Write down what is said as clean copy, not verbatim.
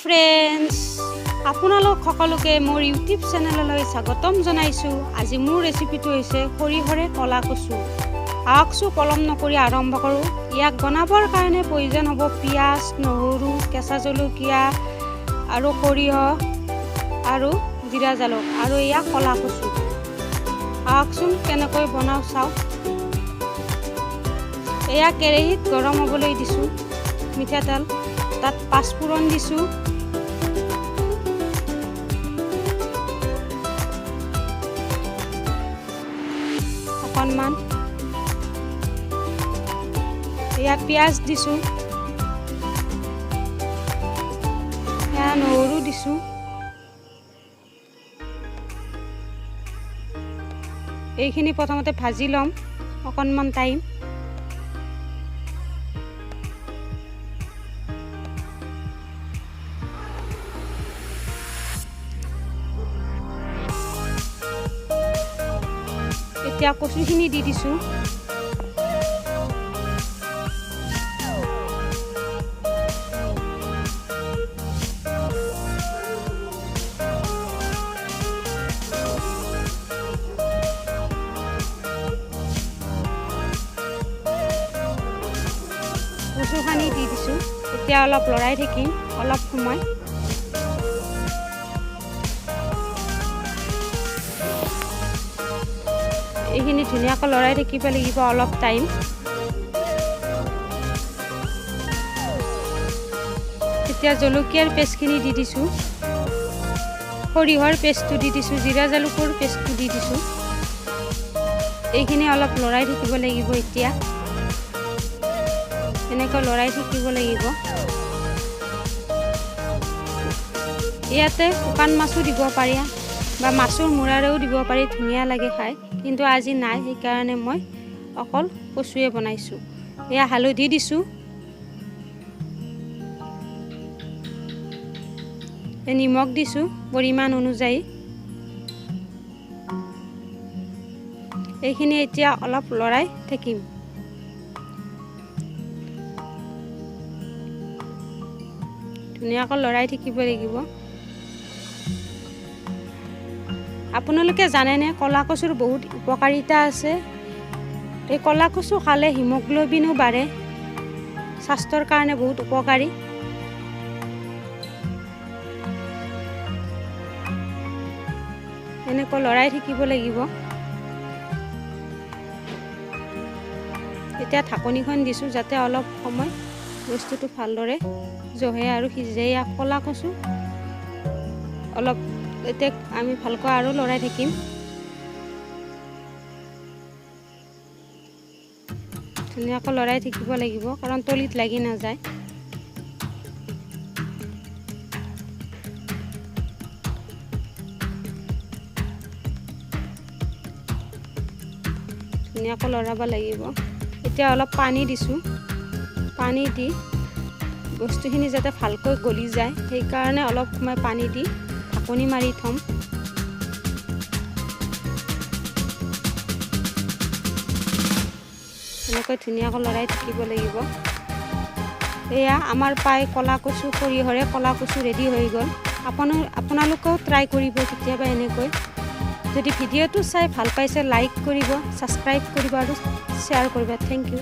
Friends, আপোনালোক সকলোকে মোৰ ইউটিউব চেনেললৈ স্বাগতম জনাইছোঁ। আজি মোৰ ৰেচিপিটো হৈছে সৰিয়হৰে কলা কচু। আহকচোন পলম নকৰি আৰম্ভ কৰোঁ। ইয়াক বনাবৰ কাৰণে প্ৰয়োজন হ'ব পিঁয়াজ, নহৰু, কেঁচা জলকীয়া আৰু সৰিয়হ আৰু জিৰা জালুক আৰু এয়া কলা কচু। আহকচোন কেনেকৈ বনাওঁ চাওঁ। এয়া কেৰাহীত গৰম হ'বলৈ দিছোঁ মিঠাতেল, তাত পাঁচফোৰণ দিছোঁ, অকণমান এয়া পিঁয়াজ দিছোঁ, এয়া নহৰু দিছোঁ, এইখিনি প্ৰথমতে ভাজি ল'ম অকণমান টাইম। এতিয়া কচুখিনি দি দিছোঁ। কচুখিনি দি দিছোঁ। এতিয়া অলপ লৰাই থাকিম অলপ সময়। এইখিনি ধুনীয়াকৈ লৰাই থাকিব লাগিব অলপ টাইম। এতিয়া জলকীয়াৰ পেষ্টখিনি দি দিছোঁ, সৰিয়হৰ পেষ্টটো দি দিছোঁ, জিৰা জালুকৰ পেষ্টটো দি দিছোঁ। এইখিনি অলপ লৰাই থাকিব লাগিব। এতিয়া এনেকৈ লৰাই থাকিব লাগিব। ইয়াতে শুকান মাছো দিব পাৰি বা মাছৰ মূৰাৰেও দিব পাৰি, ধুনীয়া লাগে খাই, কিন্তু আজি নাই, সেইকাৰণে মই অকল কচুৱে বনাইছোঁ। এয়া হালধি দিছোঁ, নিমখ দিছোঁ পৰিমাণ অনুযায়ী। এইখিনি এতিয়া অলপ লৰাই থাকিম। ধুনীয়াকৈ লৰাই থাকিব লাগিব। আপোনালোকে জানেনে কলা কচুৰ বহুত উপকাৰিতা আছে। এই কলা কচু খালে হিমোগ্ল'বিনো বাঢ়ে, স্বাস্থ্যৰ কাৰণে বহুত উপকাৰী। এনেকৈ লৰাই থাকিব লাগিব। এতিয়া ঢাকনিখন দিছোঁ যাতে অলপ সময় বস্তুটো ভালদৰে জহে আৰু সিজে। কলা কচু অলপ এতিয়া আমি ভালকৈ আৰু লৰাই থাকিম। ধুনীয়াকৈ লৰাই থাকিব লাগিব কাৰণ তলিত লাগি নাযায়। ধুনীয়াকৈ লৰাব লাগিব। এতিয়া অলপ পানী দিছোঁ, পানী দি বস্তুখিনি যাতে ভালকৈ গলি যায় সেইকাৰণে অলপ সময় পানী দি ঢাকনি মাৰি থ'ম। এনেকৈ ধুনীয়াকৈ লৰাই থাকিব লাগিব। এয়া আমাৰ প্ৰায় কলা কচু, সৰিয়হৰে কলা কচু ৰেডি হৈ গ'ল। আপোনালোকেও ট্ৰাই কৰিব কেতিয়াবা এনেকৈ। যদি ভিডিঅ'টো চাই ভাল পাইছে লাইক কৰিব, ছাবস্ক্ৰাইব কৰিব আৰু শ্বেয়াৰ কৰিব। Thank U.